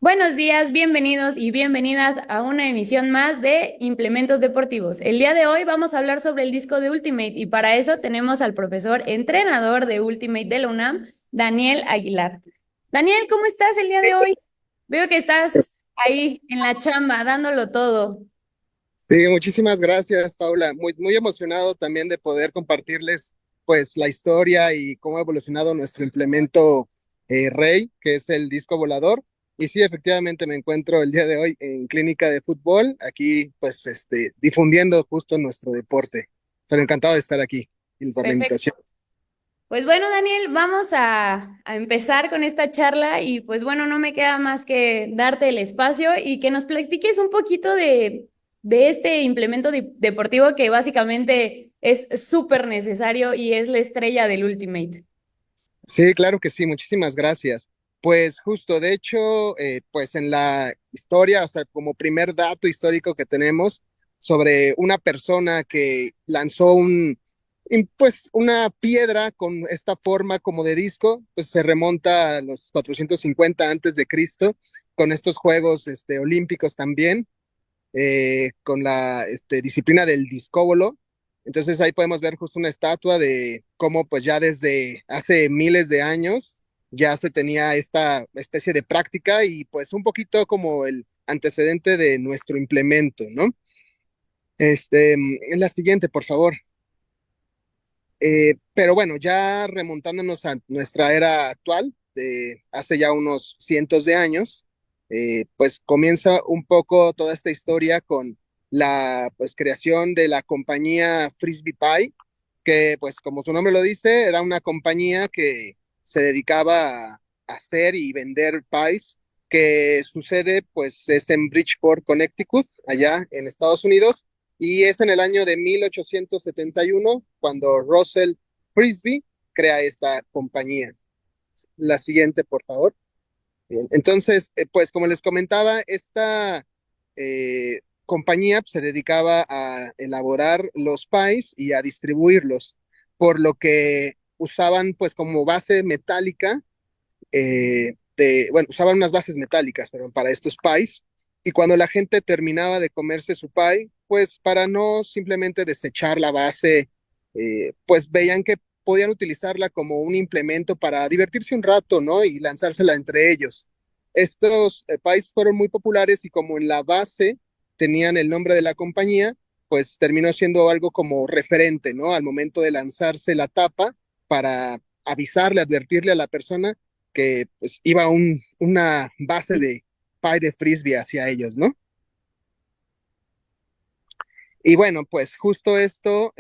Buenos días, bienvenidos y bienvenidas a una emisión más de Implementos Deportivos. El día de hoy vamos a hablar sobre el disco de Ultimate y para eso tenemos al profesor entrenador de Ultimate de la UNAM, Daniel Aguilar. Daniel, ¿cómo estás el día de hoy? Veo que estás ahí en la chamba, dándolo todo. Sí, muchísimas gracias, Paula. Muy emocionado también de poder compartirles pues la historia y cómo ha evolucionado nuestro implemento Rey, que es el disco volador. Y sí, efectivamente me encuentro el día de hoy en clínica de fútbol, aquí pues difundiendo justo nuestro deporte. Pero encantado de estar aquí y por la Perfecto. invitación. Pues bueno, Daniel, vamos a empezar con esta charla y pues bueno, no me queda más que darte el espacio y que nos platiques un poquito de este implemento deportivo que básicamente es súper necesario y es la estrella del Ultimate. Sí, claro que sí, muchísimas gracias. Pues justo, de hecho, pues en la historia, o sea, como primer dato histórico que tenemos sobre una persona que lanzó pues una piedra con esta forma como de disco, pues se remonta a los 450 antes de Cristo, con estos Juegos Olímpicos también con la disciplina del discóbolo. Entonces ahí podemos ver justo una estatua de cómo pues ya desde hace miles de años ya se tenía esta especie de práctica y pues un poquito como el antecedente de nuestro implemento, ¿no? En la siguiente, por favor. Pero bueno, ya remontándonos a nuestra era actual, de hace ya unos cientos de años, pues comienza un poco toda esta historia con la pues, creación de la compañía Frisbee Pie, que pues como su nombre lo dice, era una compañía que se dedicaba a hacer y vender pies, que su sede pues es en Bridgeport, Connecticut, allá en Estados Unidos y es en el año de 1871 cuando Russell Frisbee crea esta compañía. La siguiente, por favor. Bien. Entonces, pues como les comentaba, esta compañía se dedicaba a elaborar los pies y a distribuirlos, por lo que usaban pues como base metálica bueno, usaban unas bases metálicas, pero para estos pies, y cuando la gente terminaba de comerse su pie, pues para no simplemente desechar la base, pues veían que podían utilizarla como un implemento para divertirse un rato, ¿no? Y lanzársela entre ellos. Estos pies fueron muy populares y como en la base tenían el nombre de la compañía, pues terminó siendo algo como referente, ¿no? Al momento de lanzarse la tapa para avisarle, advertirle a la persona que pues, iba una base de pie de frisbee hacia ellos, ¿no? Y bueno, pues justo esto,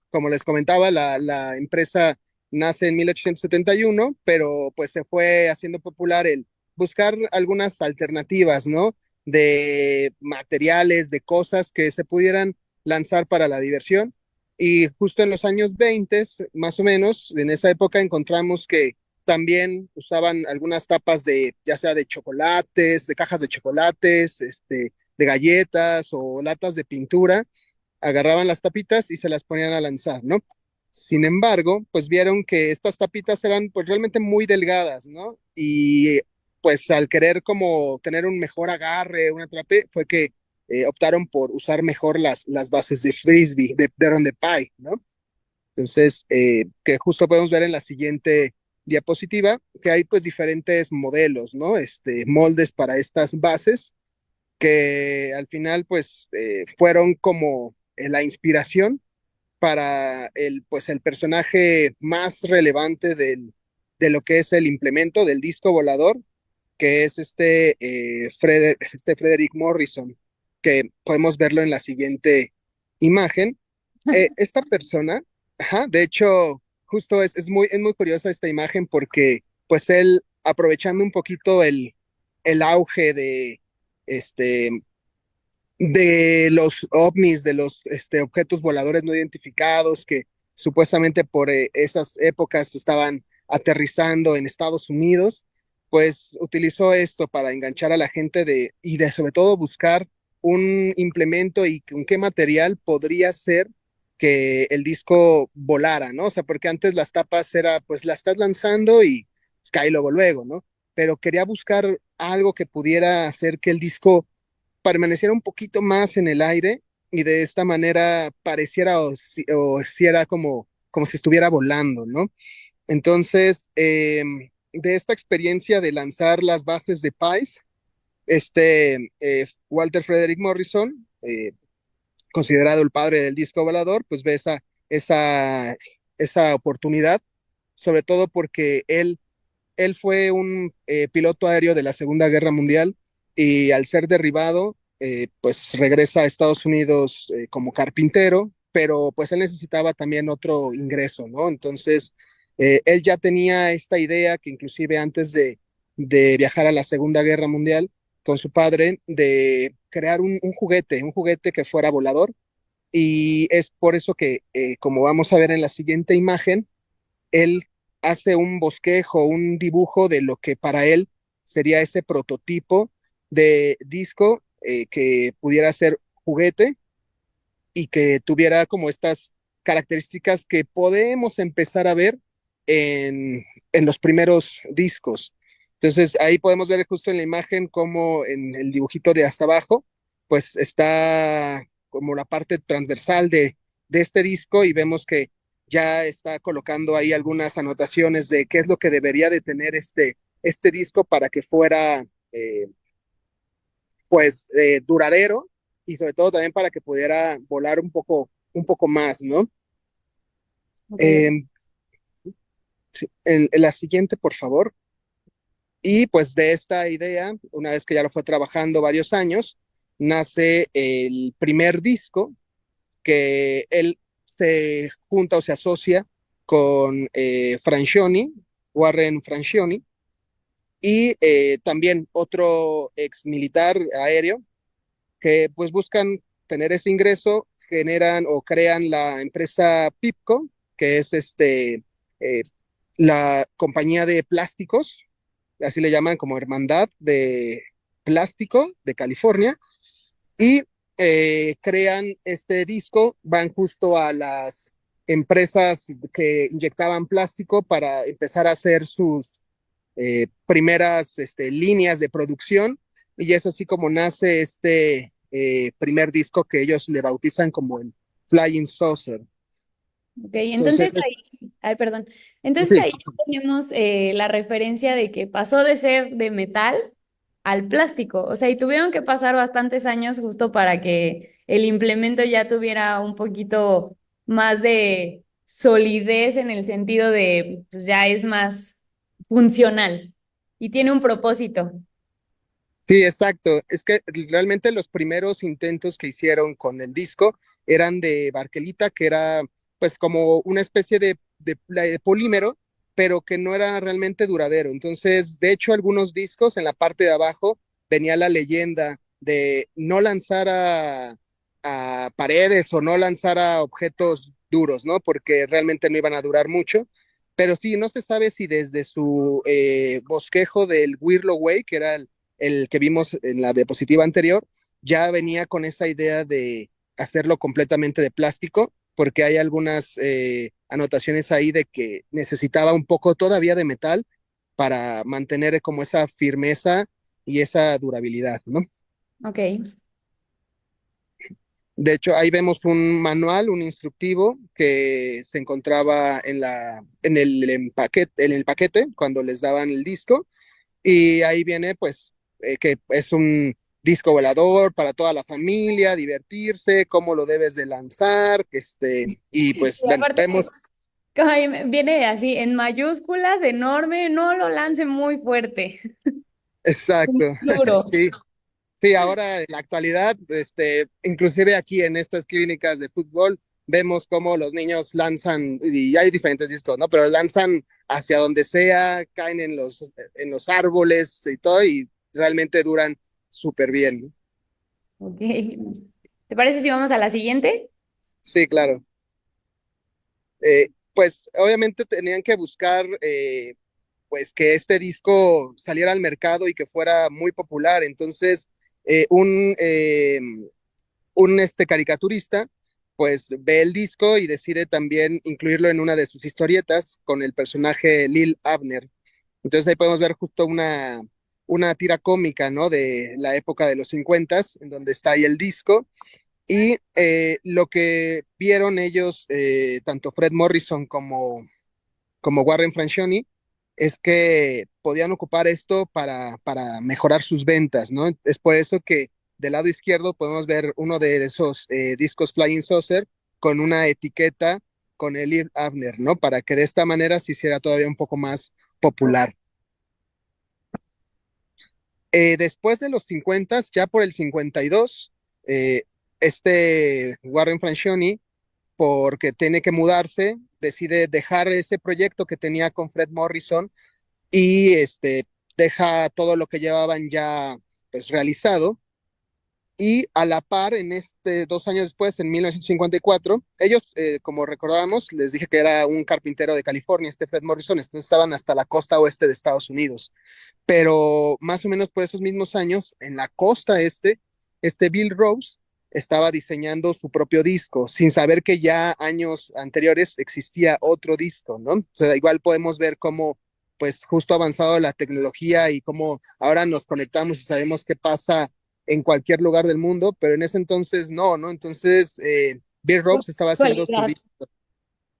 como les comentaba, la empresa nace en 1871, pero pues se fue haciendo popular el buscar algunas alternativas, ¿no? De materiales, de cosas que se pudieran lanzar para la diversión. Y justo en los años 20, más o menos, en esa época encontramos que también usaban algunas tapas de, ya sea de chocolates, de cajas de chocolates, de galletas o latas de pintura, agarraban las tapitas y se las ponían a lanzar, ¿no? Sin embargo, pues vieron que estas tapitas eran pues realmente muy delgadas, ¿no? Y pues al querer como tener un mejor agarre, un atrape, fue que optaron por usar mejor las bases de frisbee, de pie, ¿no? Entonces, que justo podemos ver en la siguiente diapositiva, que hay pues diferentes modelos, ¿no? Moldes para estas bases que al final pues fueron como la inspiración para pues, el personaje más relevante de lo que es el implemento del disco volador, que es Frederick Morrison, que podemos verlo en la siguiente imagen. Esta persona, ajá, de hecho, justo es muy curiosa esta imagen porque pues él aprovechando un poquito el auge este, de los ovnis, de los objetos voladores no identificados que supuestamente por esas épocas estaban aterrizando en Estados Unidos, pues utilizó esto para enganchar a la gente y de sobre todo buscar un implemento y con qué material podría ser que el disco volara, ¿no? O sea, porque antes las tapas era, pues la estás lanzando y pues, cae luego, luego, ¿no? Pero quería buscar algo que pudiera hacer que el disco permaneciera un poquito más en el aire y de esta manera pareciera o si era como si estuviera volando, ¿no? Entonces, de esta experiencia de lanzar las bases de Pies, Walter Frederick Morrison, considerado el padre del disco volador, pues ve esa, esa oportunidad, sobre todo porque él fue un piloto aéreo de la Segunda Guerra Mundial y al ser derribado, pues regresa a Estados Unidos como carpintero, pero pues él necesitaba también otro ingreso, ¿no? Entonces, él ya tenía esta idea que inclusive antes de viajar a la Segunda Guerra Mundial con su padre, de crear un juguete que fuera volador. Y es por eso que, como vamos a ver en la siguiente imagen, él hace un bosquejo, un dibujo de lo que para él sería ese prototipo de disco que pudiera ser juguete y que tuviera como estas características que podemos empezar a ver en los primeros discos. Entonces ahí podemos ver justo en la imagen como en el dibujito de hasta abajo, pues está como la parte transversal de este disco y vemos que ya está colocando ahí algunas anotaciones de qué es lo que debería de tener este disco para que fuera duradero y sobre todo también para que pudiera volar un poco más, ¿no? Ok, ok. Eh, en la siguiente, por favor. Y pues de esta idea, una vez que ya lo fue trabajando varios años, nace el primer disco que él se junta o se asocia con Francioni, Warren Francioni, y también otro ex militar aéreo que pues buscan tener ese ingreso, generan o crean la empresa Pipco, que es la compañía de plásticos, así le llaman como Hermandad de Plástico de California, y crean este disco, van justo a las empresas que inyectaban plástico para empezar a hacer sus primeras líneas de producción y es así como nace primer disco que ellos le bautizan como el Flying Saucer. Ok, Entonces, entonces ahí, ay, perdón. Entonces sí, ahí tenemos la referencia de que pasó de ser de metal al plástico. O sea, y tuvieron que pasar bastantes años justo para que el implemento ya tuviera un poquito más de solidez en el sentido de, pues ya es más funcional y tiene un propósito. sí, exacto. Es que realmente los primeros intentos que hicieron con el disco eran de Barkelita, que era pues como una especie de polímero, pero que no era realmente duradero. Entonces, de hecho, algunos discos en la parte de abajo venía la leyenda de no lanzar a paredes o no lanzar a objetos duros, ¿no? Porque realmente no iban a durar mucho. Pero sí, no se sabe si desde su bosquejo del Wirlo Way, que era el que vimos en la diapositiva anterior, ya venía con esa idea de hacerlo completamente de plástico, porque hay algunas anotaciones ahí de que necesitaba un poco todavía de metal para mantener como esa firmeza y esa durabilidad, ¿no? Ok. De hecho, ahí vemos un manual, un instructivo que se encontraba en el paquete cuando les daban el disco y ahí viene, pues, que es un disco volador para toda la familia, divertirse, cómo lo debes de lanzar, y pues, Y bueno, aparte, vemos, ay, viene así en mayúsculas, enorme, no lo lance muy fuerte. exacto, Duro. sí, sí, ahora en la actualidad, inclusive aquí en estas clínicas de fútbol, vemos cómo los niños lanzan, y hay diferentes discos, ¿no? Pero lanzan hacia donde sea, caen en los árboles y todo, y realmente duran súper bien, ¿no? Ok. ¿Te parece si vamos a la siguiente? Sí, claro. Pues obviamente tenían que buscar pues que este disco saliera al mercado y que fuera muy popular. Entonces, eh, un, eh, un caricaturista pues ve el disco y decide también incluirlo en una de sus historietas con el personaje Lil Abner. Entonces ahí podemos ver justo una tira cómica, ¿no? De la época de los 50, en donde está ahí el disco. Y lo que vieron ellos, tanto Fred Morrison como Warren Francioni, es que podían ocupar esto para mejorar sus ventas, ¿no? Es por eso que del lado izquierdo podemos ver uno de esos discos Flying Saucer con una etiqueta con Elliot Abner, ¿no? Para que de esta manera se hiciera todavía un poco más popular. Después de los 50, ya por el 52, Warren Francioni, porque tiene que mudarse, decide dejar ese proyecto que tenía con Fred Morrison y deja todo lo que llevaban ya pues realizado. Y a la par, 2 años después, en 1954, ellos, como recordábamos, les dije que era un carpintero de California, Fred Morrison, entonces estaban hasta la costa oeste de Estados Unidos. Pero más o menos por esos mismos años, en la costa Bill Rose estaba diseñando su propio disco, sin saber que ya años anteriores existía otro disco, ¿no? O sea, igual podemos ver cómo, pues, justo ha avanzado la tecnología y cómo ahora nos conectamos y sabemos qué pasa en cualquier lugar del mundo, pero en ese entonces no, ¿no? Entonces, Bill Rose estaba haciendo Actualidad.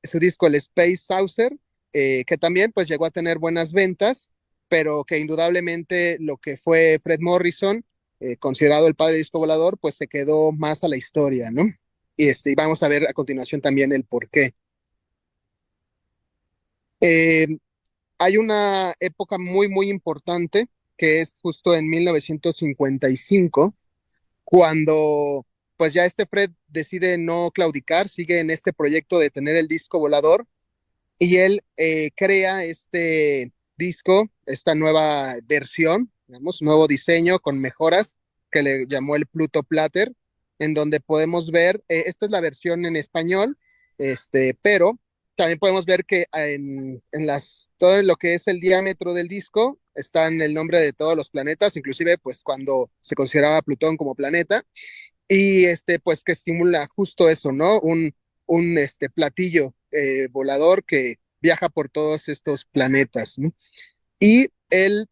su disco el Space Saucer, que también pues llegó a tener buenas ventas, pero que indudablemente lo que fue Fred Morrison, considerado el padre del disco volador, pues se quedó más a la historia, ¿no? Y vamos a ver a continuación también el por qué. Eh, Hay una época muy, muy importante que es justo en 1955, cuando pues ya Fred decide no claudicar, sigue en este proyecto de tener el disco volador y él crea este disco, esta nueva versión, digamos, nuevo diseño con mejoras que le llamó el Pluto Platter, en donde podemos ver, esta es la versión en español, pero también podemos ver que todo lo que es el diámetro del disco está en el nombre de todos los planetas, inclusive pues cuando se consideraba Plutón como planeta, y pues que simula justo eso, ¿no? Un platillo volador que viaja por todos estos planetas, ¿no? Y él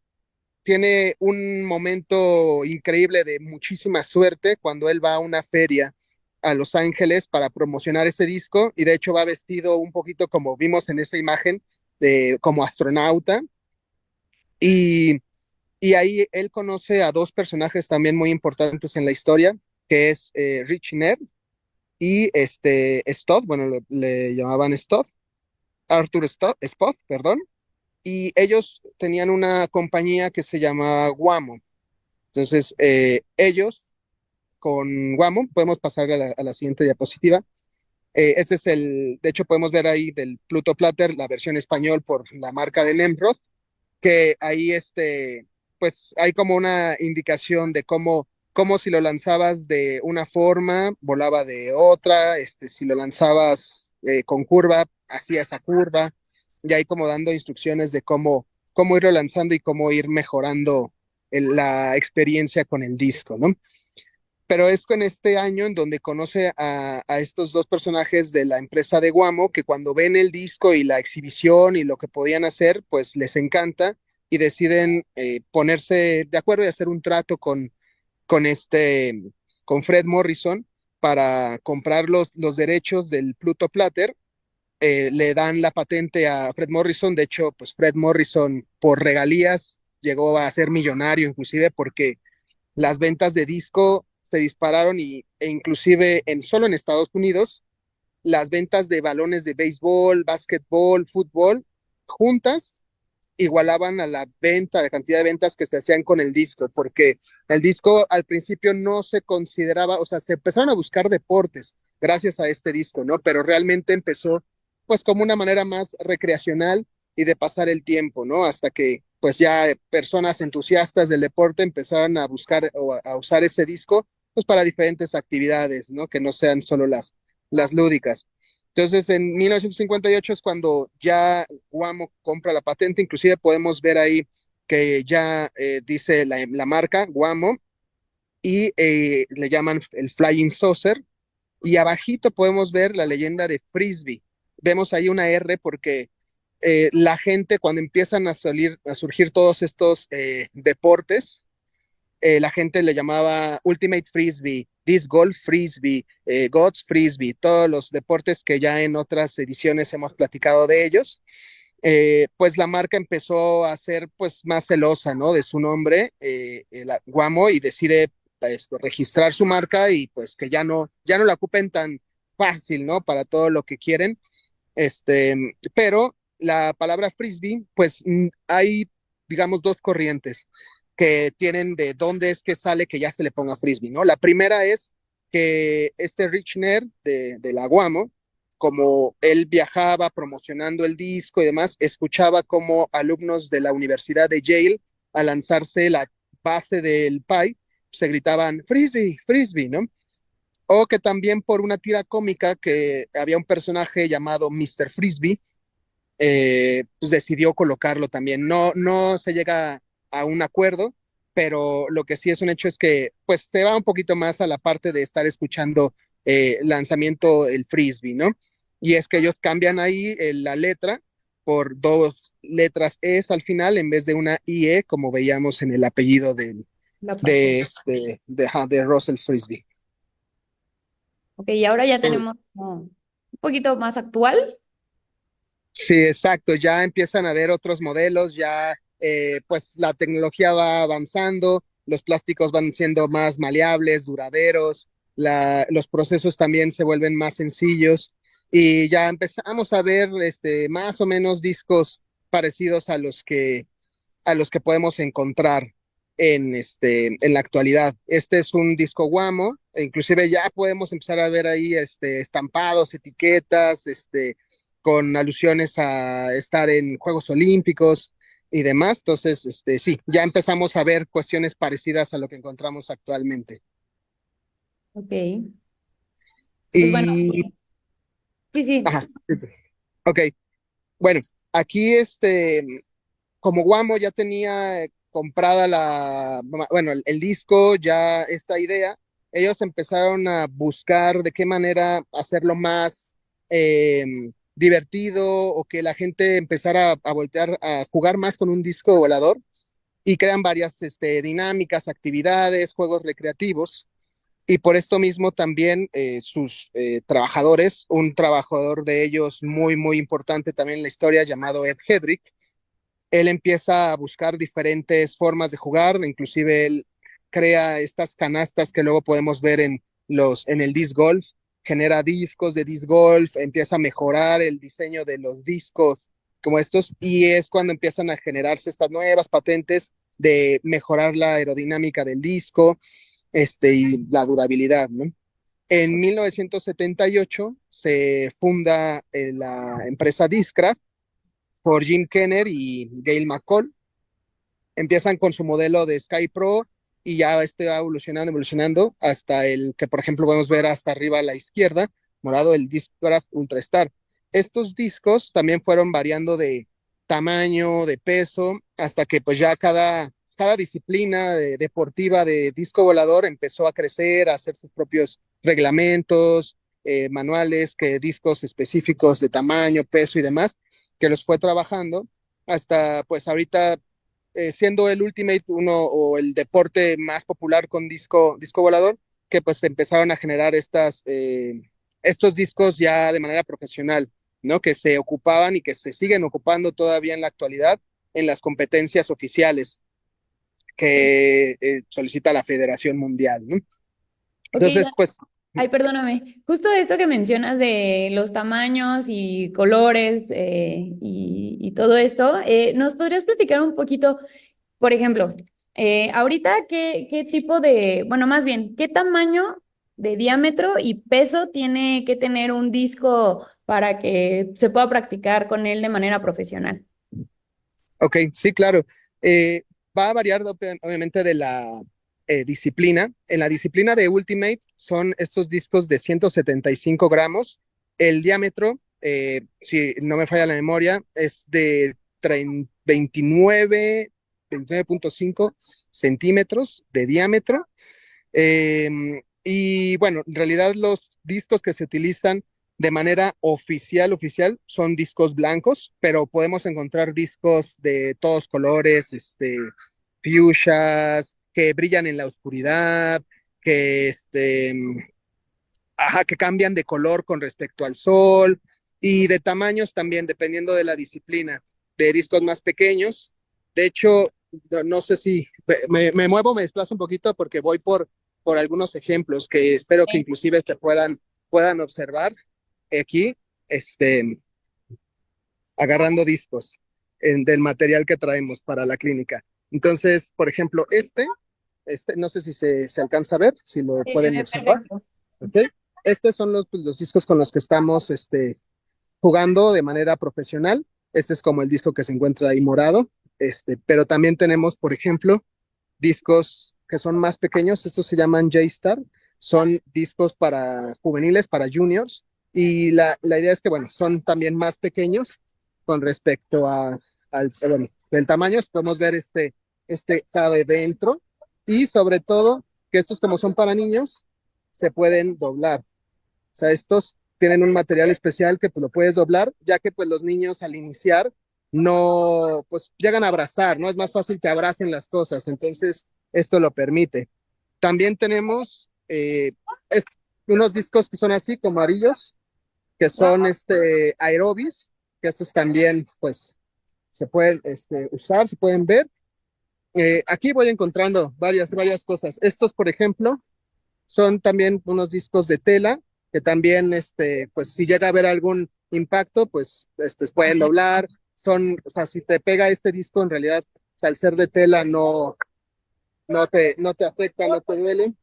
tiene un momento increíble de muchísima suerte cuando él va a una feria a Los Ángeles para promocionar ese disco y de hecho va vestido un poquito como vimos en esa imagen como astronauta y, y ahí él conoce a dos personajes también muy importantes en la historia, que es Rich Ner y Stott, bueno, le llamaban Stott, Arthur Spot, perdón, y ellos tenían una compañía que se llamaba Guamo. Entonces, ellos con Guamo, podemos pasar a la siguiente diapositiva. Este es de hecho podemos ver ahí del Pluto Platter, la versión español por la marca de Nemrod, que ahí pues hay como una indicación de cómo si lo lanzabas de una forma, volaba de otra, si lo lanzabas con curva, hacía esa curva, y ahí como dando instrucciones de cómo irlo lanzando y cómo ir mejorando la experiencia con el disco, ¿no? Pero es con este año en donde conoce a estos dos personajes de la empresa de Guamo, que cuando ven el disco y la exhibición y lo que podían hacer, pues les encanta y deciden ponerse de acuerdo y hacer un trato con Fred Morrison para comprar los derechos del Pluto Platter. Le dan la patente a Fred Morrison, de hecho, pues Fred Morrison por regalías llegó a ser millonario inclusive porque las ventas de disco se dispararon e inclusive solo en Estados Unidos las ventas de balones de béisbol, básquetbol, fútbol juntas igualaban a la cantidad de ventas que se hacían con el disco, porque el disco al principio no se consideraba, o sea, se empezaron a buscar deportes gracias a este disco, ¿no? Pero realmente empezó pues como una manera más recreacional y de pasar el tiempo, ¿no? Hasta que pues ya personas entusiastas del deporte empezaron a buscar o a usar ese disco pues para diferentes actividades, ¿no? Que no sean solo las lúdicas. Entonces, en 1958 es cuando ya Guamo compra la patente, inclusive podemos ver ahí que ya dice la marca Guamo y le llaman el Flying Saucer y abajito podemos ver la leyenda de Frisbee. Vemos ahí una R porque la gente cuando empiezan a surgir todos estos deportes, la gente le llamaba Ultimate Frisbee, Disc Golf Frisbee, Gods Frisbee, todos los deportes que ya en otras ediciones hemos platicado de ellos. Pues la marca empezó a ser pues más celosa, ¿no? De su nombre, Guamo, y decide registrar su marca y pues que ya no la ocupen tan fácil, ¿no? Para todo lo que quieren. Pero la palabra frisbee, pues hay, digamos, dos corrientes que tienen de dónde es que sale que ya se le ponga frisbee, ¿no? La primera es que este Rich Nerd de la Guamo, como él viajaba promocionando el disco y demás, escuchaba como alumnos de la Universidad de Yale, al lanzarse la base del Pi, se gritaban frisbee, frisbee, ¿no? O que también por una tira cómica que había un personaje llamado Mr. Frisbee, pues decidió colocarlo también. No se llega a un acuerdo, pero lo que sí es un hecho es que pues se va un poquito más a la parte de estar escuchando lanzamiento el Frisbee, ¿no? Y es que ellos cambian ahí la letra por dos letras es al final en vez de una IE, como veíamos en el apellido La parte. de Russell Frisbee. Ok, y ahora ya tenemos como un poquito más actual. Sí, exacto, ya empiezan a haber otros modelos, ya pues la tecnología va avanzando, los plásticos van siendo más maleables, duraderos, los procesos también se vuelven más sencillos y ya empezamos a ver más o menos discos parecidos a los que podemos encontrar en la actualidad. Este es un disco Guamo, e inclusive ya podemos empezar a ver ahí estampados, etiquetas, con alusiones a estar en Juegos Olímpicos y demás. Entonces, sí, ya empezamos a ver cuestiones parecidas a lo que encontramos actualmente. Ok, pues bueno, Y, sí, sí. ajá, ok, bueno, aquí como Guamo ya tenía comprada bueno, el disco, ya esta idea, ellos empezaron a buscar de qué manera hacerlo más eh, divertido o que la gente empezara a voltear a jugar más con un disco volador y crean varias dinámicas, actividades, juegos recreativos. Y por esto mismo también sus trabajadores, un trabajador de ellos muy, muy importante también en la historia llamado Ed Hedrick, él empieza a buscar diferentes formas de jugar, inclusive él crea estas canastas que luego podemos ver en el disc golf, genera discos de disc golf, empieza a mejorar el diseño de los discos como estos y es cuando empiezan a generarse estas nuevas patentes de mejorar la aerodinámica del disco y la durabilidad, ¿no? En 1978 se funda la empresa Discraft por Jim Kenner y Gail McCall. Empiezan con su modelo de Sky Pro y ya va evolucionando, evolucionando hasta el que, por ejemplo, podemos ver hasta arriba a la izquierda, morado, el Discraft Ultrastar. Estos discos también fueron variando de tamaño, de peso, hasta que pues ya cada disciplina deportiva de disco volador empezó a crecer, a hacer sus propios reglamentos, manuales, que discos específicos de tamaño, peso y demás, que los fue trabajando hasta pues ahorita siendo el Ultimate uno o el deporte más popular con disco volador, que pues empezaron a generar estos discos ya de manera profesional, ¿no? Que se ocupaban y que se siguen ocupando todavía en la actualidad en las competencias oficiales que solicita la Federación Mundial, ¿no? Ok, Entonces, pues, ay, perdóname. Justo esto que mencionas de los tamaños y colores y todo esto, ¿nos podrías platicar un poquito, por ejemplo, ahorita qué tipo de, bueno, más bien, qué tamaño de diámetro y peso tiene que tener un disco para que se pueda practicar con él de manera profesional? ok, sí, claro. Va a variar obviamente de la disciplina. En la disciplina de Ultimate son estos discos de 175 gramos. El diámetro, si no me falla la memoria, es de 29.5 centímetros de diámetro. Y bueno, en realidad los discos que se utilizan de manera oficial, son discos blancos, pero podemos encontrar discos de todos colores, fuchsias, que brillan en la oscuridad, que, que cambian de color con respecto al sol y de tamaños también, dependiendo de la disciplina, de discos más pequeños. De hecho, no sé si me muevo, me desplazo un poquito porque voy por algunos ejemplos que espero que inclusive se puedan observar aquí, agarrando discos del material que traemos para la clínica. Entonces, por ejemplo, no sé si se alcanza a ver, si lo Sí, se pueden ve observar. perfecto. ¿Okay? Estos son los discos con los que estamos jugando de manera profesional. Este es como el disco que se encuentra ahí morado. Pero también tenemos, por ejemplo, discos que son más pequeños. Estos se llaman J-Star. Son discos para juveniles, para juniors. Y la idea es que, bueno, son también más pequeños con respecto bueno, del tamaño. Podemos ver este cabe dentro. Y sobre todo, que estos como son para niños, se pueden doblar. O sea, estos tienen un material especial que pues lo puedes doblar, ya que pues los niños al iniciar no, pues llegan a abrazar, ¿no? Es más fácil que abracen las cosas, entonces esto lo permite. También tenemos es, unos discos que son así, como amarillos, que son aerobis, que estos también pues se pueden usar, se pueden ver. Aquí voy encontrando varias cosas. Estos, por ejemplo, son también unos discos de tela que también, pues si llega a haber algún impacto, pues pueden doblar. O sea, si te pega este disco, en realidad, o sea, al ser de tela no te afecta, no te duele.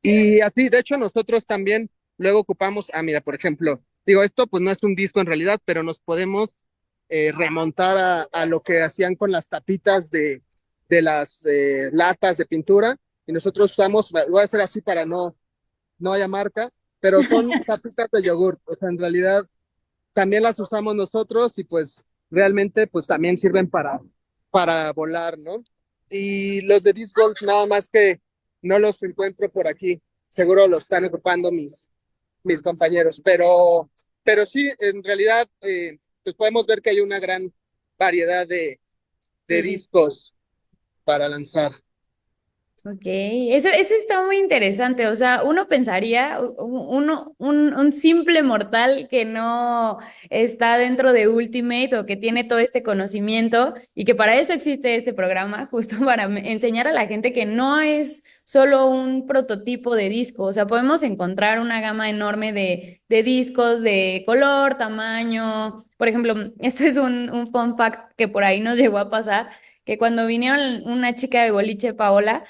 Y así, de hecho, nosotros también luego ocupamos, mira, por ejemplo, digo, esto pues no es un disco en realidad, pero nos podemos remontar a lo que hacían con las tapitas de las latas de pintura, y nosotros usamos, voy a hacer así para no haya marca, pero son tapitas de yogur, o sea, en realidad también las usamos nosotros y pues realmente pues también sirven para volar, ¿no? Y los de disc golf nada más que no los encuentro por aquí, seguro los están ocupando mis compañeros, pero sí, en realidad pues podemos ver que hay una gran variedad de discos para lanzar. Ok, eso está muy interesante. O sea, uno pensaría, un simple mortal que no está dentro de Ultimate o que tiene todo este conocimiento y que para eso existe este programa, justo para enseñar a la gente que no es solo un prototipo de disco. O sea, podemos encontrar una gama enorme de discos de color, tamaño. Por ejemplo, esto es un fun fact que por ahí nos llegó a pasar, que cuando vinieron una chica de boliche, Paola,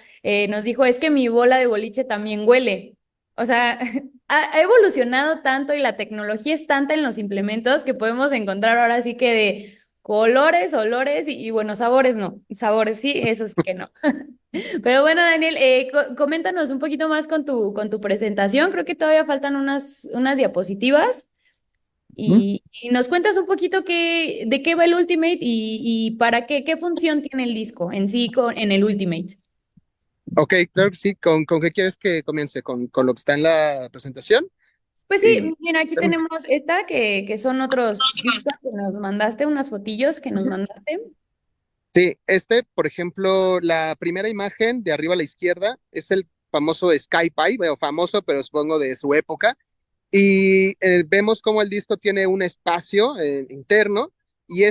nos dijo, es que mi bola de boliche también huele. O sea, ha evolucionado tanto y la tecnología es tanta en los implementos que podemos encontrar ahora sí que de colores, olores y bueno, sabores no. Sabores sí, eso sí que no. Pero bueno, Daniel, coméntanos un poquito más con tu presentación. Creo que todavía faltan unas diapositivas y nos cuentas un poquito de qué va el Ultimate y para qué función tiene el disco en sí en el Ultimate. Ok, claro que sí. ¿Con qué quieres que comience? ¿Con lo que está en la presentación? Pues Y, sí, mira, aquí tenemos esta que son otros discos que nos mandaste, unas fotillos que nos mandaste. sí, por ejemplo, la primera imagen de arriba a la izquierda es el famoso Sky Pie, bueno, famoso, pero supongo de su época. Y vemos cómo el disco tiene un espacio interno y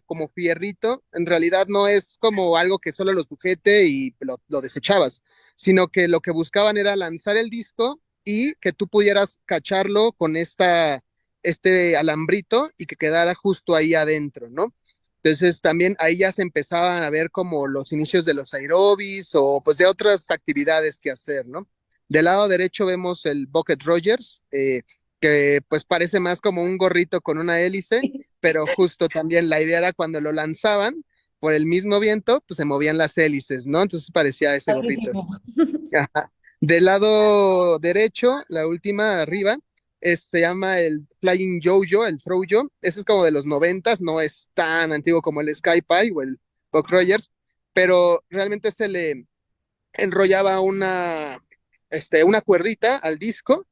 como fierrito en realidad no es como algo que solo lo sujete y lo desechabas, sino que lo que buscaban era lanzar el disco y que tú pudieras cacharlo con este alambrito y que quedara justo ahí adentro, ¿no? Entonces también ahí ya se empezaban a ver como los inicios de los aerobis o pues de otras actividades que hacer, ¿no? Del lado derecho vemos el Bucket Rogers, que pues parece más como un gorrito con una hélice, pero justo también la idea era cuando lo lanzaban por el mismo viento, pues se movían las hélices, ¿no? Entonces parecía ese gorrito. Padrísimo. Ajá. Del lado derecho, la última arriba, se llama el Flying Jojo, el Frojo. Ese es como de los 90, no es tan antiguo como el Sky Pie o el Buck Rogers, pero realmente se le enrollaba una cuerdita al disco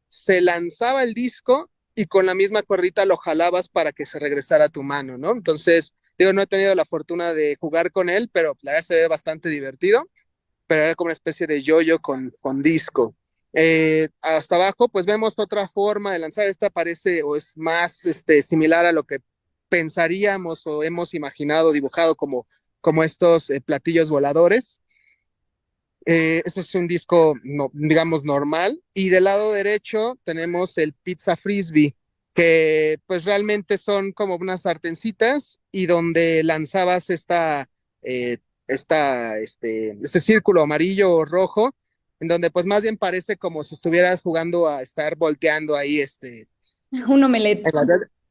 se lanzaba el disco y con la misma cuerdita lo jalabas para que se regresara a tu mano, ¿no? Entonces, digo, no he tenido la fortuna de jugar con él, pero la verdad se ve bastante divertido, pero era como una especie de yo-yo con disco. Hasta abajo, pues vemos otra forma de lanzar. Esta parece o es más similar a lo que pensaríamos o hemos imaginado dibujado como estos platillos voladores. Este es un disco, no, digamos, normal. Y del lado derecho tenemos el Pizza Frisbee, que pues realmente son como unas sartencitas y donde lanzabas eh, este círculo amarillo o rojo, en donde pues más bien parece como si estuvieras jugando a estar volteando ahí Un omelette.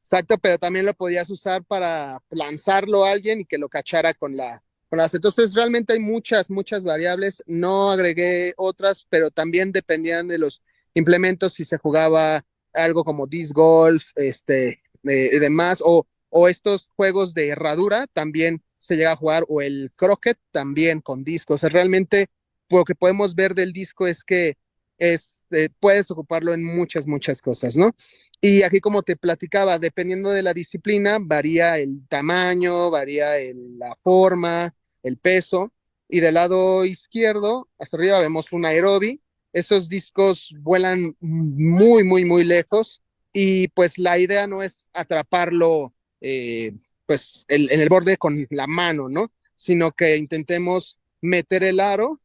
Exacto, pero también lo podías usar para lanzarlo a alguien y que lo cachara con las. Entonces, realmente hay muchas variables. No agregué otras, pero también dependían de los implementos si se jugaba algo como disc golf, y demás, o estos juegos de herradura también se llega a jugar, o el croquet también con discos. O sea, realmente lo que podemos ver del disco es que puedes ocuparlo en muchas cosas, ¿no? Y aquí, como te platicaba, dependiendo de la disciplina, varía el tamaño, varía la forma, el peso. Y del lado izquierdo, hacia arriba, vemos un aerobie. Esos discos vuelan muy lejos. Y pues la idea no es atraparlo pues en el borde con la mano, ¿no? Sino que intentemos meter el aro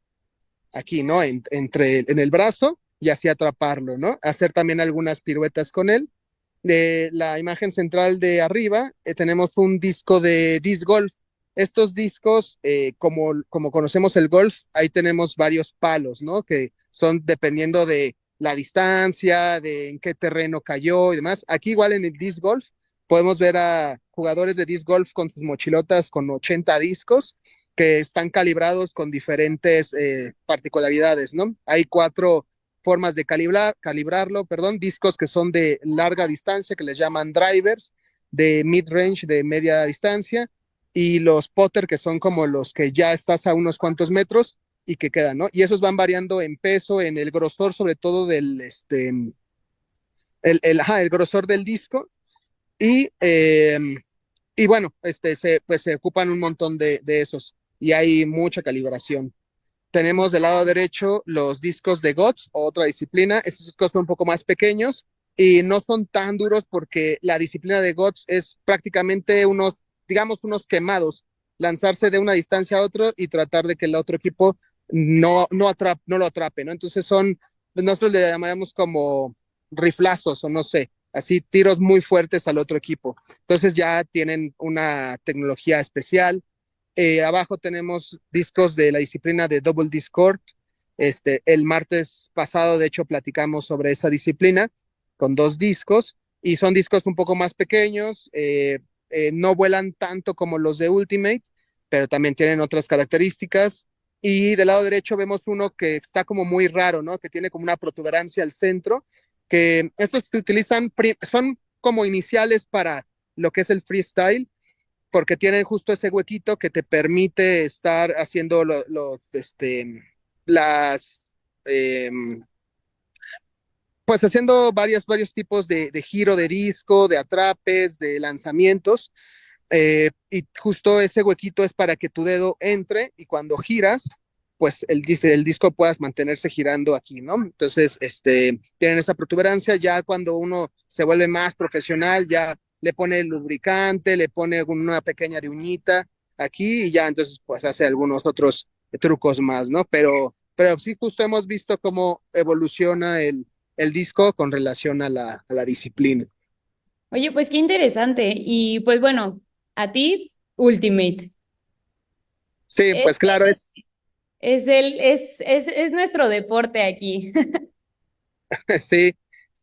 aquí, ¿no? En el brazo y así atraparlo, ¿no? Hacer también algunas piruetas con él. De la imagen central de arriba tenemos un disco de disc golf. Estos discos, como conocemos el golf, ahí tenemos varios palos, ¿no? Que son dependiendo de la distancia, de en qué terreno cayó y demás. Aquí igual en el disc golf podemos ver a jugadores de disc golf con sus mochilotas con 80 discos que están calibrados con diferentes particularidades, ¿no? Hay 4 formas de calibrarlo, perdón, discos que son de larga distancia, que les llaman drivers, de mid-range, de media distancia, y los putter, que son como los que ya estás a unos cuantos metros y que quedan, ¿no? Y esos van variando en peso, en el grosor, sobre todo el grosor del disco, y, eh, y bueno, pues se ocupan un montón de esos, y hay mucha calibración. Tenemos del lado derecho los discos de GOTS, otra disciplina. Estos discos son un poco más pequeños y no son tan duros porque la disciplina de GOTS es prácticamente digamos, unos quemados, lanzarse de una distancia a otro y tratar de que el otro equipo no lo atrape, ¿no? Entonces nosotros le llamaremos como riflazos o no sé, así tiros muy fuertes al otro equipo. Entonces ya tienen una tecnología especial. Abajo tenemos discos de la disciplina de Double Discord. El martes pasado, de hecho, platicamos sobre esa disciplina con 2 discos y son discos un poco más pequeños, no vuelan tanto como los de Ultimate, pero también tienen otras características. Y del lado derecho vemos uno que está como muy raro, ¿no? Que tiene como una protuberancia al centro, que estos se utilizan, son como iniciales para lo que es el freestyle, porque tienen justo ese huequito que te permite estar haciendo las, eh, pues haciendo varios tipos de giro de disco, de atrapes, de lanzamientos, y justo ese huequito es para que tu dedo entre y cuando giras, pues el disco puedas mantenerse girando aquí, ¿no? Entonces, tienen esa protuberancia. Ya cuando uno se vuelve más profesional, ya le pone el lubricante, le pone una pequeña de uñita aquí y ya entonces pues hace algunos otros trucos más, ¿no? Pero sí, justo hemos visto cómo evoluciona el disco con relación a la disciplina. Oye, pues qué interesante. Y pues bueno, a ti, Ultimate. Sí, Es, pues claro, es nuestro deporte aquí. sí,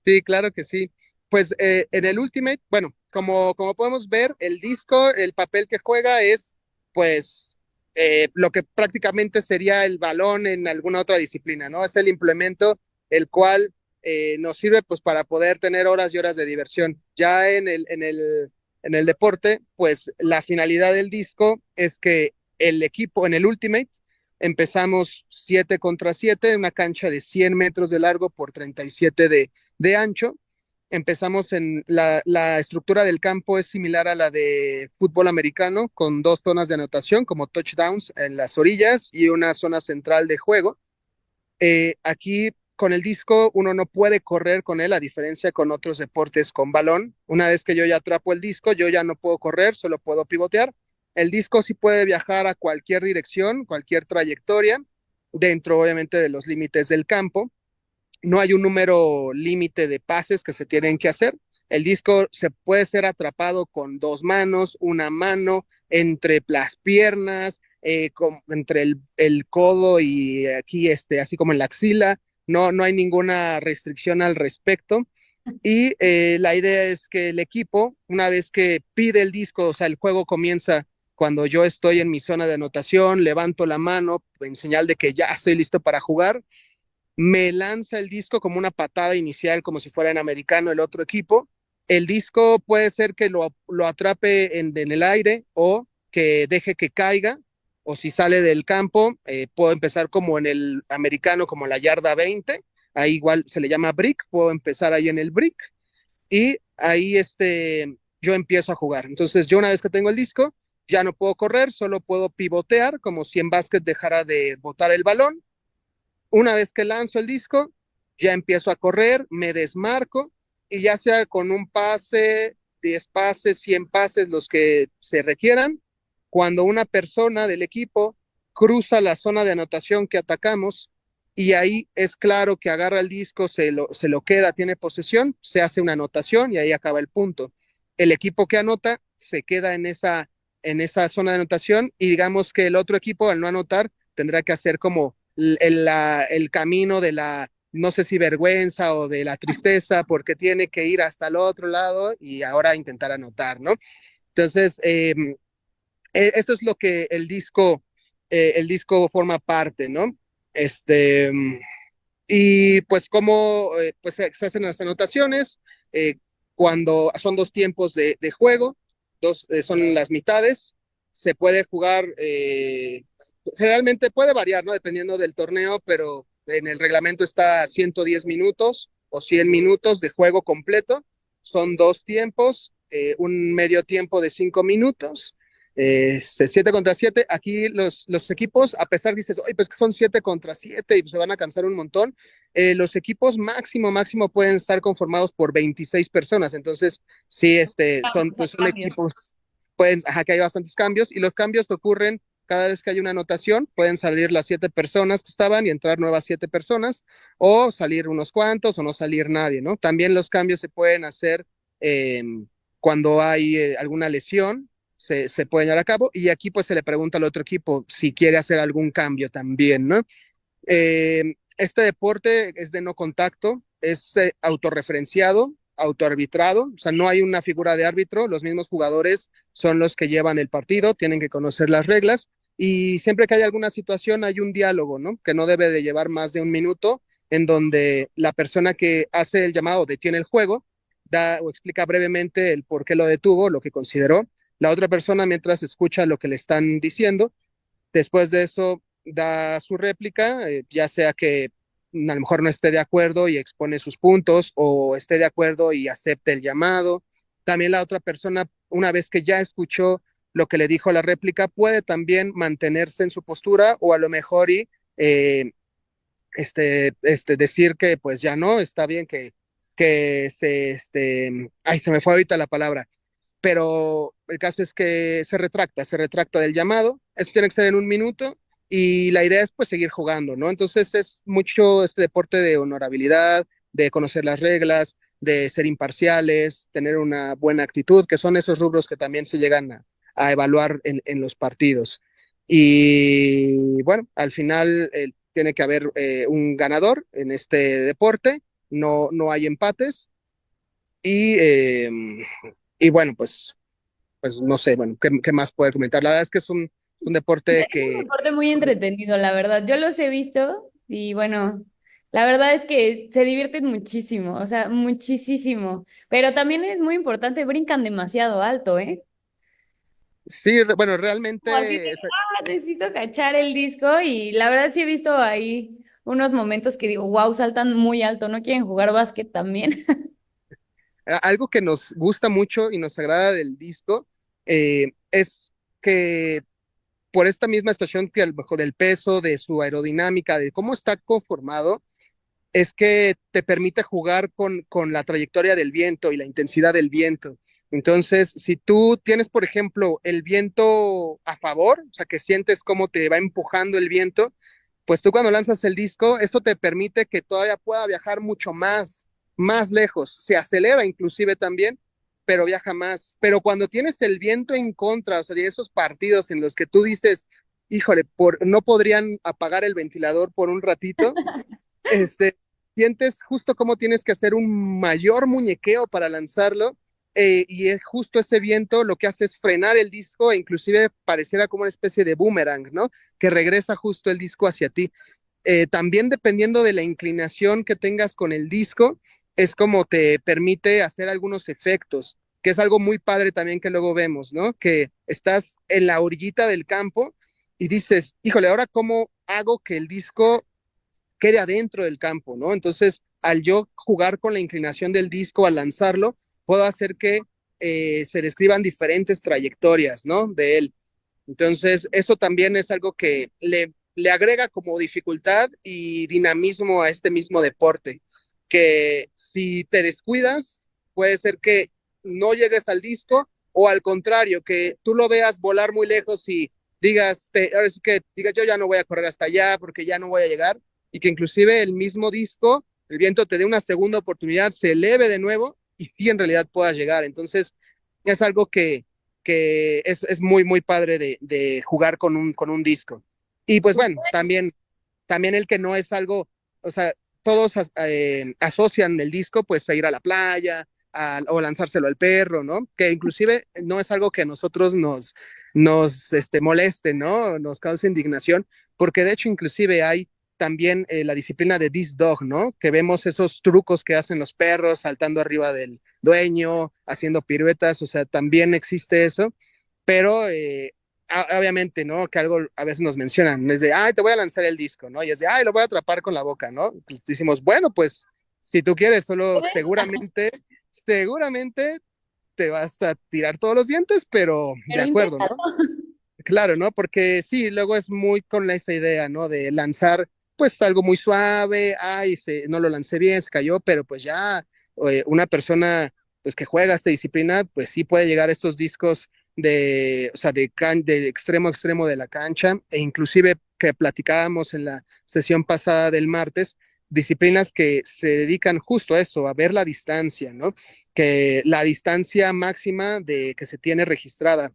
sí, claro que sí. Pues en el Ultimate, bueno, como podemos ver, el disco, el papel que juega es, pues, lo que prácticamente sería el balón en alguna otra disciplina, ¿no? Es el implemento el cual nos sirve, pues, para poder tener horas y horas de diversión. Ya en el deporte, pues, la finalidad del disco es que el equipo, en el Ultimate, empezamos 7 contra 7, una cancha de 100 metros de largo por 37 de de ancho. Empezamos en la estructura del campo es similar a la de fútbol americano, con dos zonas de anotación como touchdowns en las orillas y una zona central de juego. Aquí con el disco uno no puede correr con él, a diferencia con otros deportes con balón. Una vez que yo ya atrapo el disco, yo ya no puedo correr, solo puedo pivotear. El disco sí puede viajar a cualquier dirección, cualquier trayectoria, dentro obviamente de los límites del campo. No hay un número límite de pases que se tienen que hacer. El disco se puede ser atrapado con dos manos, una mano, entre las piernas, entre el codo y aquí, así como en la axila. No hay ninguna restricción al respecto. Y la idea es que el equipo, una vez que pide el disco, o sea, el juego comienza cuando yo estoy en mi zona de anotación, levanto la mano en señal de que ya estoy listo para jugar, me lanza el disco como una patada inicial, como si fuera en americano el otro equipo. El disco puede ser que lo atrape en el aire o que deje que caiga, o si sale del campo, puedo empezar como en el americano, como la yarda 20, ahí igual se le llama brick, puedo empezar ahí en el brick y ahí yo empiezo a jugar. Entonces yo una vez que tengo el disco, ya no puedo correr, solo puedo pivotear, como si en básquet dejara de botar el balón. Una vez que lanzo el disco, ya empiezo a correr, me desmarco y ya sea con un pase, 10 pases, 100 pases, los que se requieran, cuando una persona del equipo cruza la zona de anotación que atacamos y ahí es claro que agarra el disco, se lo queda, tiene posesión, se hace una anotación y ahí acaba el punto. El equipo que anota se queda en esa zona de anotación y digamos que el otro equipo al no anotar tendrá que hacer como el camino de la, no sé si vergüenza o de la tristeza, porque tiene que ir hasta el otro lado y ahora intentar anotar, ¿no? Entonces, esto es lo que el disco forma parte, ¿no? Este, y pues cómo pues se hacen las anotaciones, cuando son dos tiempos de juego, son las mitades, se puede jugar, generalmente puede variar, ¿no? Dependiendo del torneo, pero en el reglamento está 110 minutos o 100 minutos de juego completo, son dos tiempos, un medio tiempo de 5 minutos, 7 contra 7. Aquí los equipos, a pesar dices, oye, pues que son 7 contra 7 y se van a cansar un montón, los equipos máximo pueden estar conformados por 26 personas. Entonces, sí, pues son equipos, ajá, que hay bastantes cambios y los cambios ocurren cada vez que hay una anotación. Pueden salir las 7 personas que estaban y entrar nuevas 7 personas, o salir unos cuantos o no salir nadie, ¿no? También los cambios se pueden hacer eh, cuando hay alguna lesión, se puede llevar a cabo, y aquí pues se le pregunta al otro equipo si quiere hacer algún cambio también, ¿no? Este deporte es de no contacto, es autorreferenciado, autoarbitrado, o sea, no hay una figura de árbitro, los mismos jugadores son los que llevan el partido, tienen que conocer las reglas, y siempre que hay alguna situación hay un diálogo, ¿no? Que no debe de llevar más de un minuto, en donde la persona que hace el llamado detiene el juego, da o explica brevemente el por qué lo detuvo, lo que consideró. La otra persona, mientras escucha lo que le están diciendo, después de eso da su réplica, ya sea que a lo mejor no esté de acuerdo y expone sus puntos, o esté de acuerdo y acepte el llamado. También la otra persona, una vez que ya escuchó lo que le dijo la réplica, puede también mantenerse en su postura, o a lo mejor eh, decir que pues ya no, está bien ay, se me fue ahorita la palabra, pero el caso es que se retracta del llamado. Eso tiene que ser en un minuto y la idea es pues seguir jugando, ¿no? Entonces es mucho este deporte de honorabilidad, de conocer las reglas, de ser imparciales, tener una buena actitud, que son esos rubros que también se llegan a evaluar en los partidos. Y bueno, al final tiene que haber un ganador en este deporte, no hay empates y, eh, y bueno, pues no sé, bueno, ¿qué más poder comentar? La verdad es que es un deporte Es un que deporte muy entretenido, la verdad. Yo los he visto y bueno, la verdad es que se divierten muchísimo, o sea, muchísimo. Pero también es muy importante, brincan demasiado alto, ¿eh? sí, bueno, Como así de, realmente necesito cachar el disco y la verdad sí he visto ahí unos momentos que digo, wow, saltan muy alto, ¿no quieren jugar básquet también? Algo que nos gusta mucho y nos agrada del disco es que por esta misma situación que a lo mejor del peso, de su aerodinámica, de cómo está conformado, es que te permite jugar con la trayectoria del viento y la intensidad del viento. Entonces, si tú tienes, por ejemplo, el viento a favor, o sea, que sientes cómo te va empujando el viento, pues tú cuando lanzas el disco, esto te permite que todavía pueda viajar mucho más lejos. Se acelera inclusive también, pero viaja más. Pero cuando tienes el viento en contra, o sea, de esos partidos en los que tú dices, híjole, no podrían apagar el ventilador por un ratito, este, sientes justo cómo tienes que hacer un mayor muñequeo para lanzarlo, y es justo ese viento lo que hace es frenar el disco e inclusive pareciera como una especie de boomerang, ¿no? Que regresa justo el disco hacia ti. También dependiendo de la inclinación que tengas con el disco, es como te permite hacer algunos efectos, que es algo muy padre también que luego vemos, ¿no? Que estás en la orillita del campo y dices, híjole, ahora cómo hago que el disco quede adentro del campo, ¿no? Entonces, al yo jugar con la inclinación del disco, al lanzarlo, puedo hacer que se describan diferentes trayectorias, ¿no? De él. Entonces, eso también es algo que le agrega como dificultad y dinamismo a este mismo deporte, que si te descuidas, puede ser que no llegues al disco o al contrario, que tú lo veas volar muy lejos y digas, ahora sí que digas, yo ya no voy a correr hasta allá porque ya no voy a llegar, y que inclusive el mismo disco, el viento te dé una segunda oportunidad, se eleve de nuevo y sí en realidad puedas llegar. Entonces, es algo que es muy padre de jugar con un disco. Y pues bueno, también el que no es algo, o sea, todos asocian el disco pues a ir a la playa o lanzárselo al perro, ¿no? Que inclusive no es algo que a nosotros nos moleste, ¿no? Nos causa indignación, porque de hecho inclusive hay también la disciplina de disc dog, ¿no? Que vemos esos trucos que hacen los perros saltando arriba del dueño, haciendo piruetas, o sea, también existe eso, pero obviamente, ¿no? Que algo a veces nos mencionan, es de, ay, te voy a lanzar el disco, ¿no? Y es de, ay, lo voy a atrapar con la boca, ¿no? Pues decimos, bueno, pues si tú quieres, solo seguramente te vas a tirar todos los dientes, pero de Pero acuerdo, intenta. ¿no? Claro, ¿no? Porque sí, luego es muy con esa idea, ¿no? De lanzar, pues algo muy suave, ay, no lo lancé bien, se cayó, pero pues ya una persona, pues que juega esta disciplina, pues sí puede llegar a estos discos o sea, de extremo a extremo de la cancha, e inclusive que platicábamos en la sesión pasada del martes, disciplinas que se dedican justo a eso, a ver la distancia, ¿no? Que la distancia máxima de que se tiene registrada,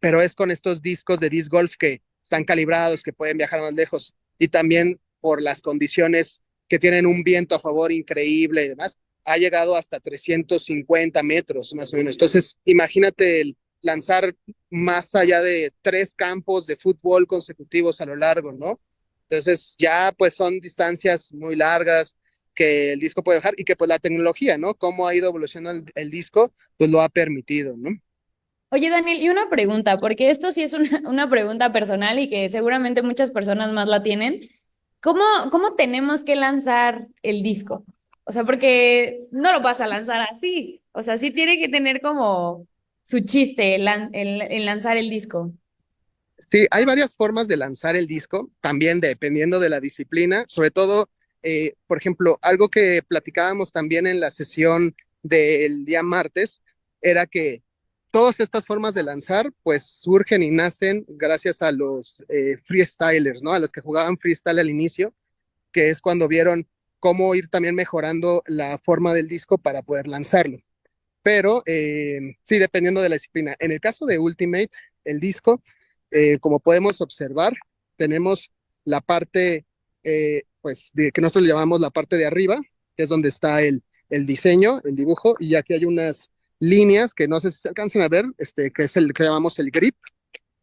pero es con estos discos de disc golf que están calibrados, que pueden viajar más lejos, y también por las condiciones que tienen un viento a favor increíble y demás, ha llegado hasta 350 metros más o menos. Entonces, imagínate el lanzar más allá de 3 campos de fútbol consecutivos a lo largo, ¿no? Entonces, ya pues son distancias muy largas que el disco puede dejar y que pues la tecnología, ¿no? Cómo ha ido evolucionando el disco, pues lo ha permitido, ¿no? Oye, Daniel, y una pregunta, porque esto sí es una pregunta personal y que seguramente muchas personas más la tienen. ¿Cómo tenemos que lanzar el disco? O sea, porque no lo vas a lanzar así. O sea, sí tiene que tener como su chiste el lanzar el disco. Sí, hay varias formas de lanzar el disco, también dependiendo de la disciplina, sobre todo, por ejemplo, algo que platicábamos también en la sesión del día martes, era que todas estas formas de lanzar, pues surgen y nacen gracias a los freestylers, ¿no? A los que jugaban freestyle al inicio, que es cuando vieron cómo ir también mejorando la forma del disco para poder lanzarlo. Pero sí, dependiendo de la disciplina. En el caso de Ultimate, el disco, como podemos observar, tenemos la parte, pues, que nosotros le llamamos la parte de arriba, que es donde está el diseño, el dibujo, y aquí hay unas líneas que no sé si se alcanzan a ver, que es el que llamamos el grip,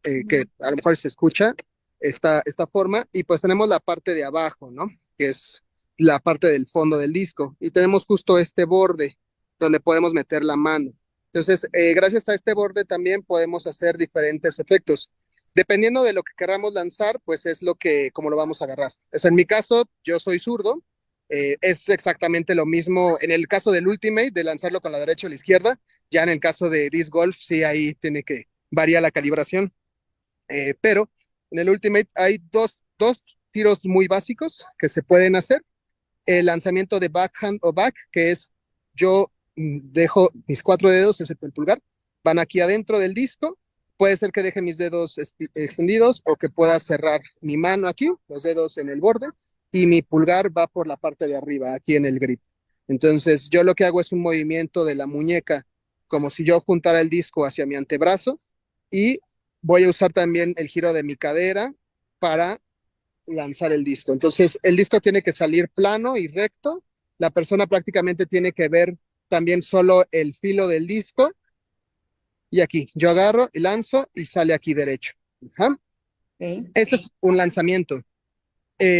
que a lo mejor se escucha esta forma, y pues tenemos la parte de abajo, ¿no? Que es la parte del fondo del disco, y tenemos justo este borde donde podemos meter la mano. Entonces, gracias a este borde también podemos hacer diferentes efectos. dependiendo de lo que queramos lanzar, pues es como lo vamos a agarrar. En mi caso, yo soy zurdo, es exactamente lo mismo en el caso del Ultimate, de lanzarlo con la derecha o la izquierda. Ya en el caso de Disc Golf, sí, ahí tiene que variar la calibración. Pero en el Ultimate hay dos tiros muy básicos que se pueden hacer. El lanzamiento de backhand o back, que es yo dejo mis 4 dedos, excepto el pulgar, van aquí adentro del disco. Puede ser que deje mis dedos extendidos o que pueda cerrar mi mano aquí, los dedos en el borde, y mi pulgar va por la parte de arriba, aquí en el grip. Entonces, yo lo que hago es un movimiento de la muñeca, como si yo juntara el disco hacia mi antebrazo, y voy a usar también el giro de mi cadera para lanzar el disco. Entonces, el disco tiene que salir plano y recto. La persona prácticamente tiene que ver también solo el filo del disco. Y aquí, yo agarro y lanzo y sale aquí derecho. Ajá. Ok. Ese es un lanzamiento.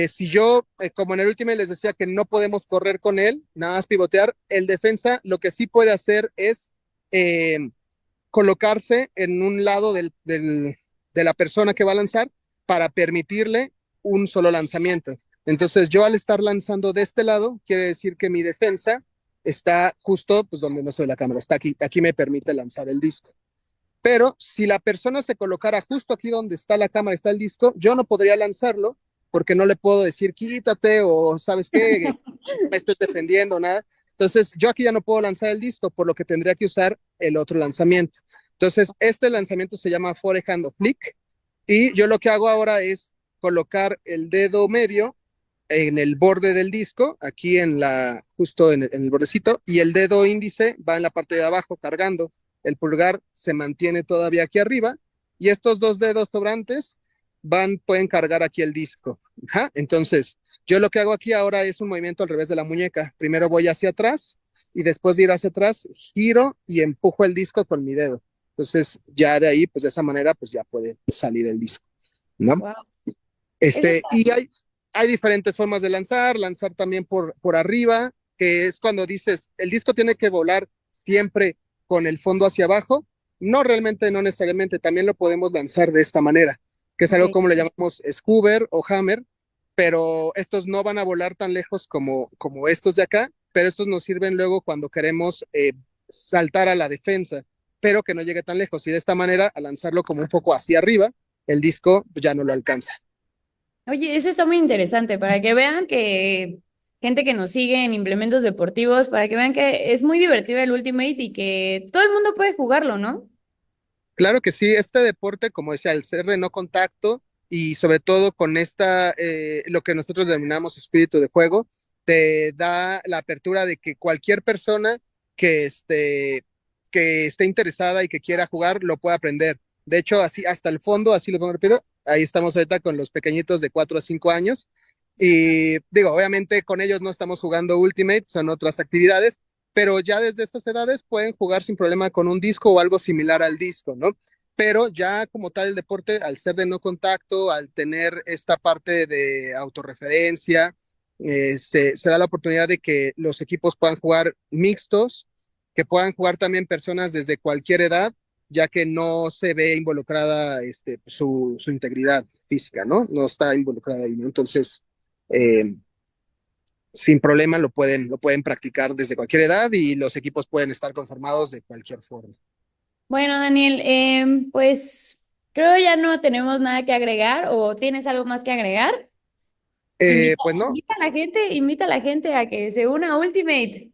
Si yo, como en el último les decía que no podemos correr con él, nada más pivotear, el defensa lo que sí puede hacer es colocarse en un lado de la persona que va a lanzar para permitirle un solo lanzamiento. Entonces yo al estar lanzando de este lado, quiere decir que mi defensa está justo pues donde no se ve la cámara, está aquí me permite lanzar el disco. Pero si la persona se colocara justo aquí donde está la cámara, está el disco, yo no podría lanzarlo porque no le puedo decir quítate o sabes qué, me estés defendiendo, nada. Entonces yo aquí ya no puedo lanzar el disco, por lo que tendría que usar el otro lanzamiento. Entonces este lanzamiento se llama forehand o flick y yo lo que hago ahora es colocar el dedo medio en el borde del disco, aquí justo en el bordecito, y el dedo índice va en la parte de abajo cargando. El pulgar se mantiene todavía aquí arriba, y estos dos dedos sobrantes pueden cargar aquí el disco. Ajá. Entonces, yo lo que hago aquí ahora es un movimiento al revés de la muñeca. Primero voy hacia atrás, y después de ir hacia atrás, giro y empujo el disco con mi dedo. Entonces, ya de ahí, pues de esa manera, pues ya puede salir el disco, ¿no? Wow. Eso está. Y hay diferentes formas de lanzar también por arriba, que es cuando dices, el disco tiene que volar siempre con el fondo hacia abajo. No, realmente no necesariamente, también lo podemos lanzar de esta manera, que es algo Ok. como le llamamos scuber o hammer, pero estos no van a volar tan lejos como estos de acá, pero estos nos sirven luego cuando queremos saltar a la defensa, pero que no llegue tan lejos. Y de esta manera, al lanzarlo como un poco hacia arriba, el disco ya no lo alcanza. Oye, eso está muy interesante para que vean que gente que nos sigue en implementos deportivos, para que vean que es muy divertido el Ultimate y que todo el mundo puede jugarlo, ¿no? Claro que sí, este deporte, como decía, el ser de no contacto y sobre todo con lo que nosotros denominamos espíritu de juego, te da la apertura de que cualquier persona que esté interesada y que quiera jugar lo pueda aprender. De hecho, así hasta el fondo, así lo pongo rápido, ahí estamos ahorita con los pequeñitos de 4 a 5 años. Y digo, obviamente con ellos no estamos jugando Ultimate, son otras actividades, pero ya desde esas edades pueden jugar sin problema con un disco o algo similar al disco, ¿no? Pero ya como tal el deporte, al ser de no contacto, al tener esta parte de autorreferencia, se da la oportunidad de que los equipos puedan jugar mixtos, que puedan jugar también personas desde cualquier edad, ya que no se ve involucrada su integridad física, ¿no? No está involucrada ahí, ¿no? Entonces, eh, sin problema lo pueden practicar desde cualquier edad y los equipos pueden estar conformados de cualquier forma. Bueno, Daniel, pues creo ya no tenemos nada que agregar o tienes algo más que agregar. Invita, Pues no, invita a la gente a que se una a Ultimate.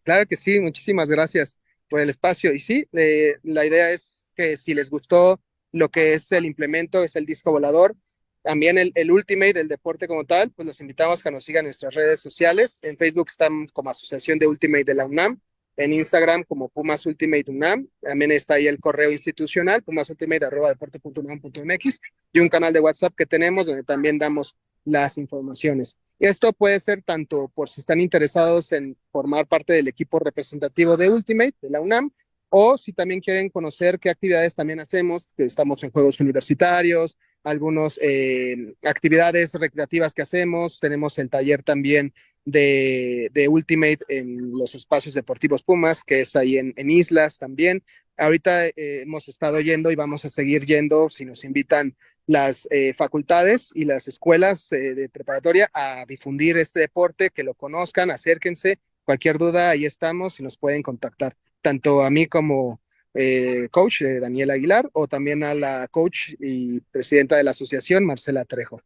claro que sí, muchísimas gracias por el espacio. Y sí, la idea es que si les gustó lo que es el implemento, es el disco volador, también el Ultimate, el deporte como tal, pues los invitamos a que nos sigan en nuestras redes sociales. En Facebook están como Asociación de Ultimate de la UNAM, en Instagram como Pumas Ultimate UNAM, también está ahí el correo institucional, pumasultimate@deporte.unam.mx, y un canal de WhatsApp que tenemos donde también damos las informaciones. Esto puede ser tanto por si están interesados en formar parte del equipo representativo de Ultimate, de la UNAM, o si también quieren conocer qué actividades también hacemos, que estamos en juegos universitarios, algunas actividades recreativas que hacemos, tenemos el taller también de Ultimate en los espacios deportivos Pumas, que es ahí en Islas también. ahorita hemos estado yendo y vamos a seguir yendo si nos invitan las facultades y las escuelas de preparatoria a difundir este deporte, que lo conozcan, acérquense, cualquier duda, ahí estamos y nos pueden contactar, tanto a mí como coach Daniel Aguilar o también a la coach y presidenta de la asociación, Marcela Trejo.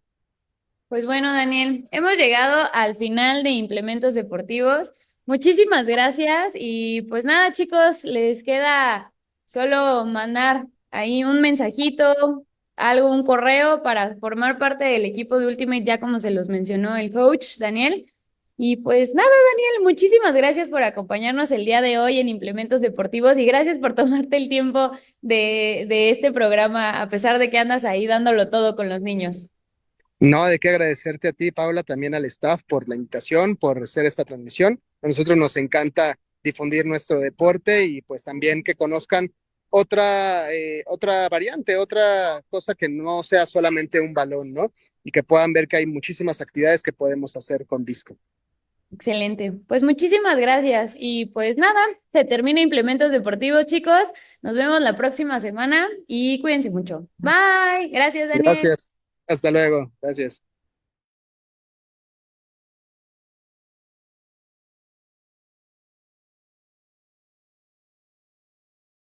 Pues bueno, Daniel, hemos llegado al final de implementos deportivos. Muchísimas gracias y pues nada, chicos, les queda solo mandar ahí un mensajito, algo, un correo para formar parte del equipo de Ultimate, ya como se los mencionó el coach Daniel. Y pues nada, Daniel, muchísimas gracias por acompañarnos el día de hoy en Implementos Deportivos y gracias por tomarte el tiempo de este programa, a pesar de que andas ahí dándolo todo con los niños. No, de qué agradecerte a ti, Paula, también al staff por la invitación, por hacer esta transmisión. A nosotros nos encanta difundir nuestro deporte y pues también que conozcan otra variante, otra cosa que no sea solamente un balón, ¿no? Y que puedan ver que hay muchísimas actividades que podemos hacer con disco. Excelente. Pues muchísimas gracias. Y pues nada, se termina Implementos Deportivos, chicos. Nos vemos la próxima semana y cuídense mucho. Bye. Gracias, Daniel. Gracias. Hasta luego. Gracias.